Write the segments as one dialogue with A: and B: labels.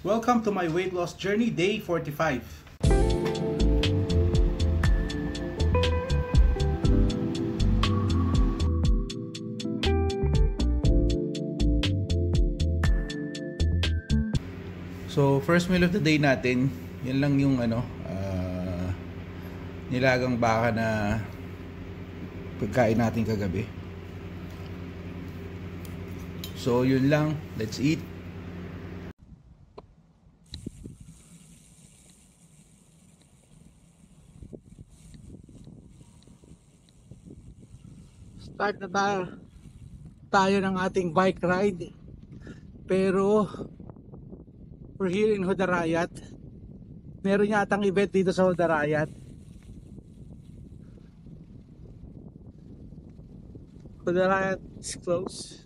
A: Welcome to my weight loss journey, day 45. So, first meal of the day natin, yan lang yung nilagang baka na pagkain natin kagabi. So, yun lang. Let's eat. Start na tayo ng ating bike ride. Pero we're here in Hudarayat. Meron yatang event dito sa Hudarayat. Hudarayat is close.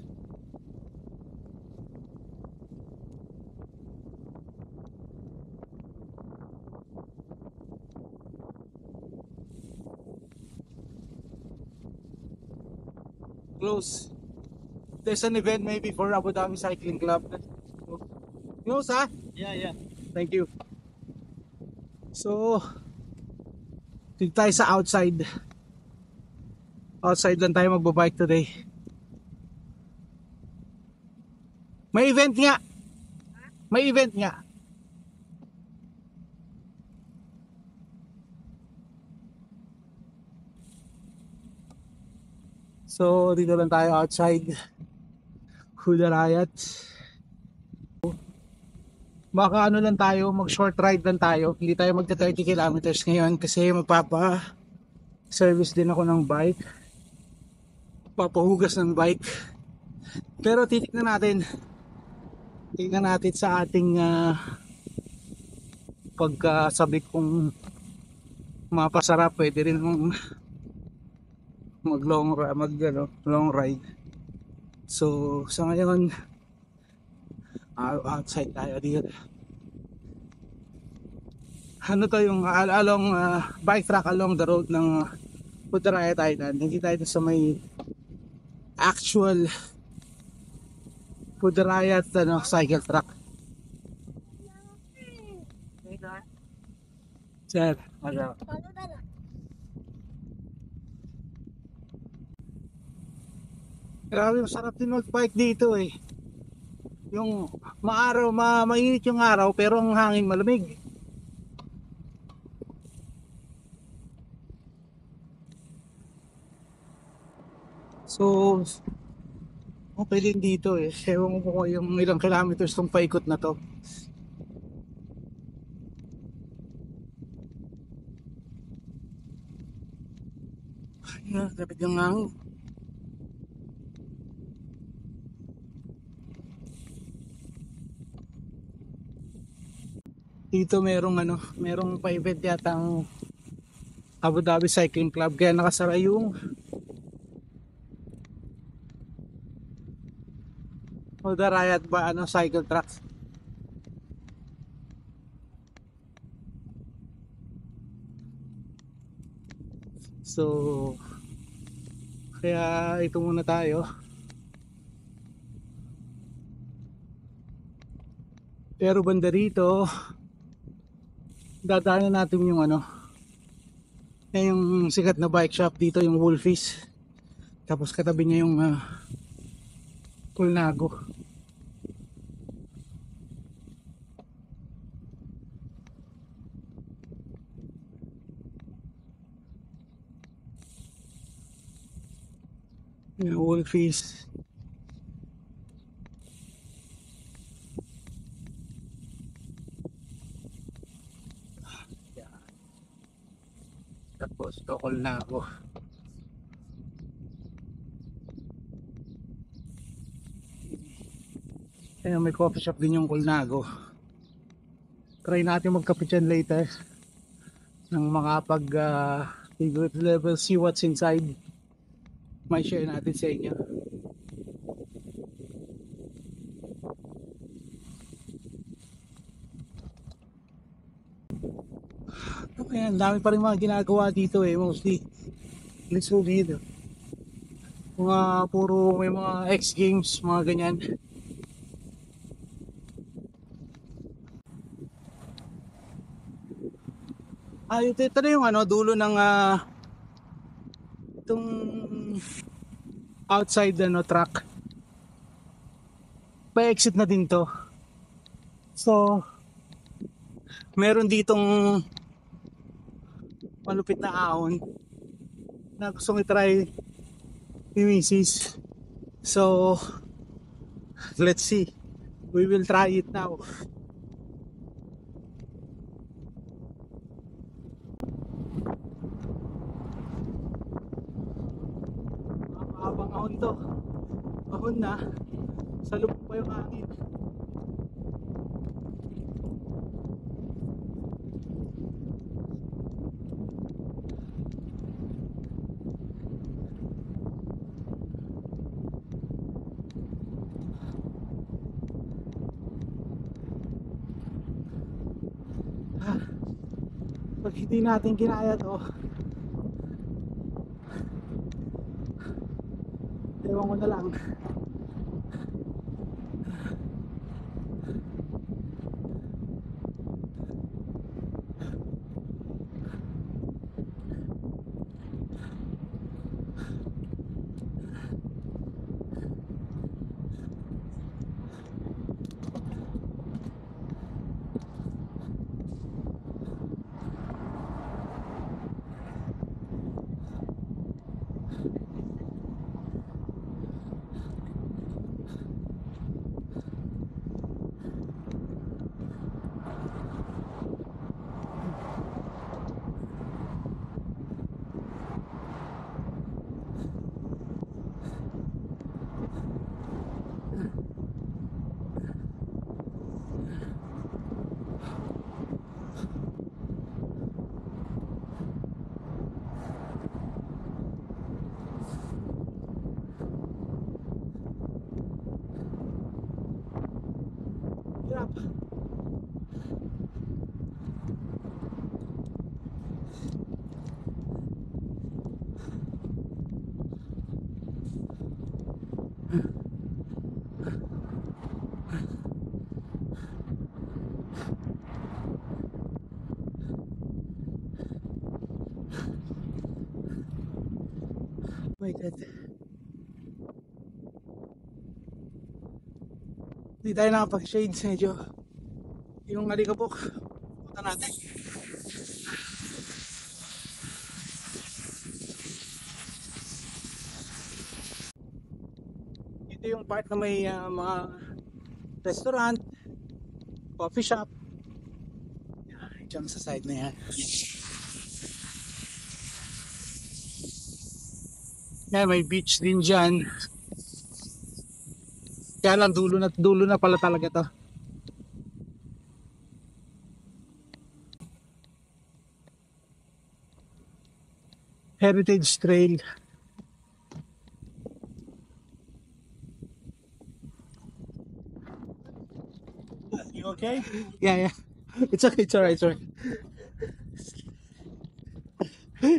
A: Close. There's an event maybe for Abu Dhabi Cycling Club. Close, ha?
B: Yeah.
A: Thank you. So, dito tayo sa outside. Outside lang tayo magbabike today. May event nga. May event nga. So, dito lang tayo outside Hudarayat. Baka ano lang tayo, mag short ride lang tayo. Hindi tayo magta 30 kilometers ngayon kasi magpapa-service din ako ng bike. Papahugas ng bike. Pero titignan natin. Tingnan natin sa ating pagkasabik kung mapasarap. Pwede rin long ride. So sa ngayon outside tayo dito. Ano to yung along bike track along the road ng Putrajaya Island. Hindi tayo sa may actual Putrajaya cycle track. Sir, ano? Grabe, masarap din mag-bike dito eh. Yung mainit yung araw pero ang hangin malamig. So, okay din dito eh. Ewan ko kung yung ilang kilometers tong paikot na to. Ayan, lapit yung hangin. Dito merong pa-event yata ang Abu Dhabi Cycling Club kaya nakasara yung Hudarayat cycle track. So kaya ito muna tayo. Pero banda rito dadaanan natin yung yung sikat na bike shop dito, yung Wolfies. Tapos katabi niya yung Colnago. Yung Wolfies. Tapos Colnago. Ayan, may coffee shop din yung Colnago. Try natin magkape dyan later nang makapag favorite level, see what's inside. May share natin sa inyo. Ayan, dami pa rin mga ginagawa dito eh, mostly Little dito. Mga puro may mga X Games, mga ganyan. Ito na yung ano, dulo ng itong outside ano, track. Pa-exit na din to. So, meron ditong malupit na ahon na gusto ko i-try ni Mrs. So, let's see. We will try it now. Mahabang ahon to. Ahon na. Sa lubog pa yung hangin. Pag hindi natin kinaya to, ewan ko na lang. Hirap. My God. Hindi tayo nakapag-shades, medyo yung alikabok. Punta natin. Ito yung part na may mga restaurant, coffee shop. Diyan sa side na yan. Yan, may beach din dyan. Kaya lang dulo na pala talaga to. Heritage Trail. You okay? Yeah. It's okay, it's alright, sorry.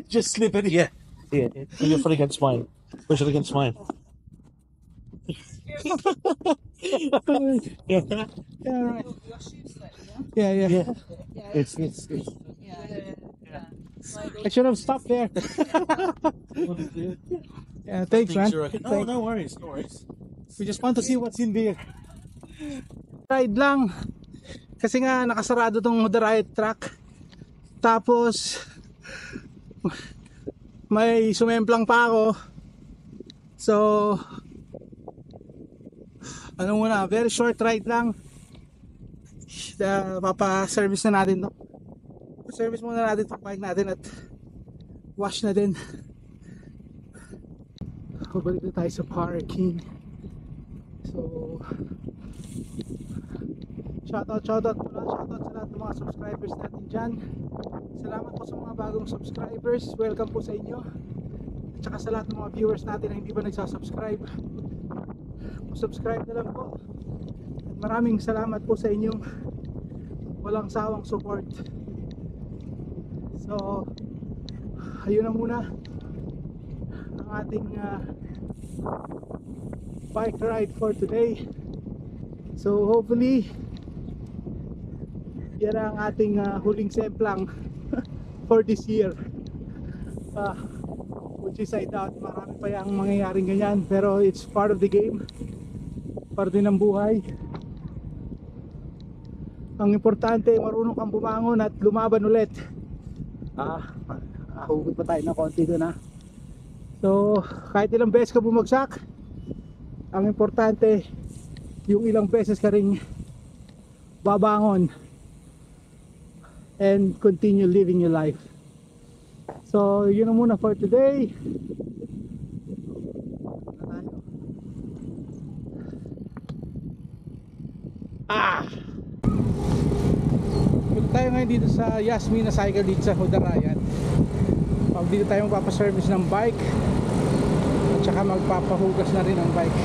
A: Just slip it.
B: Yeah. Put your foot against mine. Push it against mine.
A: Yeah, right. Yeah.
B: It's
A: I should have stopped there. Yeah, thanks, man.
B: No, no worries. No worries.
A: We just want to see what's in there. Ride lang. Kasi nga nakasarado tong the right track. Tapos may sumemplang pa ako. So ano muna, very short ride lang. Papa-service na natin to. Service muna natin itong bike natin at wash na din. Balik na tayo sa parking. So shoutout sa lahat ng mga subscribers natin dyan. Salamat po sa mga bagong subscribers. Welcome po sa inyo. At saka sa lahat ng mga viewers natin na hindi pa nagsasubscribe, subscribe na lang po. At maraming salamat po sa inyong walang sawang support. So ayun na muna ang ating bike ride for today. So hopefully yan ang ating huling semplang for this year. Ah, which is I doubt marami pa yung mangyayaring ganyan, pero it's part of the game, parte ng buhay. Ang importante marunong kang bumangon at lumaban ulit. Hugot pa tayo ng konti doon ha. So kahit ilang beses ka bumagsak, ang importante yung ilang beses ka ring babangon and continue living your life. So yun na muna for today. Punta tayo ngayon dito sa Yasmina Cycle dito sa Hudarayan. Dito tayo magpapaservice ng bike at saka magpapahugas na rin ng bike.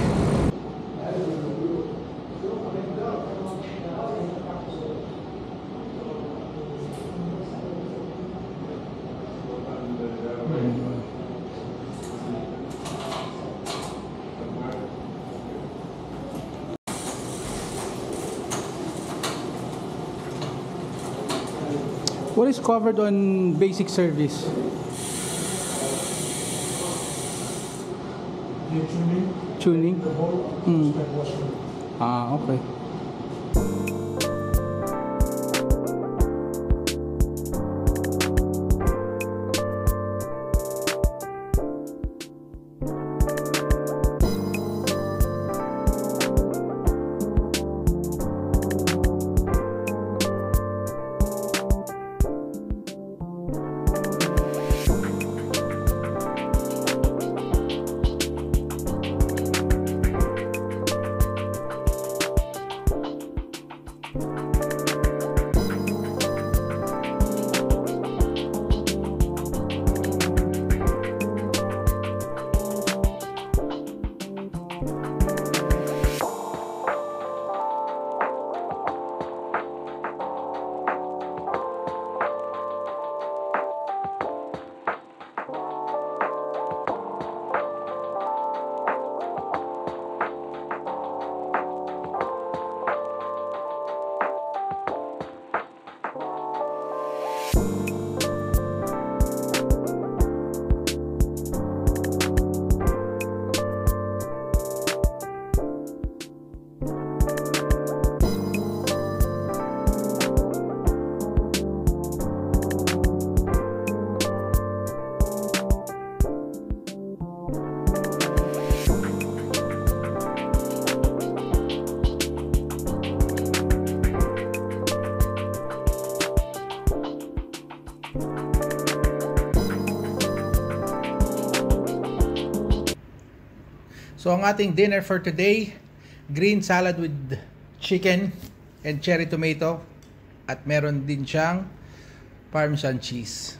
A: What is covered on basic service? Tuning? Okay. So ang ating dinner for today, green salad with chicken and cherry tomato, at meron din siyang parmesan cheese.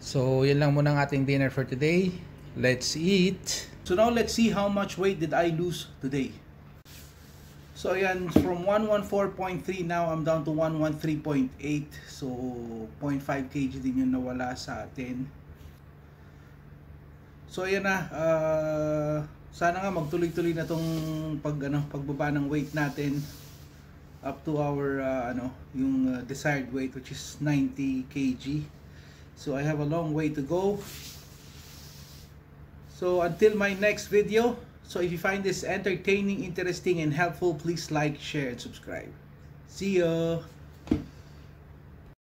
A: So yan lang muna ang ating dinner for today. Let's eat. So now let's see how much weight did I lose today. So yan, from 114.3 now I'm down to 113.8. So 0.5 kg din yung nawala sa atin. So ayan na, sana nga magtuloy-tuloy na tong pagbaba ng weight natin up to our yung desired weight, which is 90 kg. So I have a long way to go. So until my next video, so if you find this entertaining, interesting and helpful, please like, share and subscribe. See ya.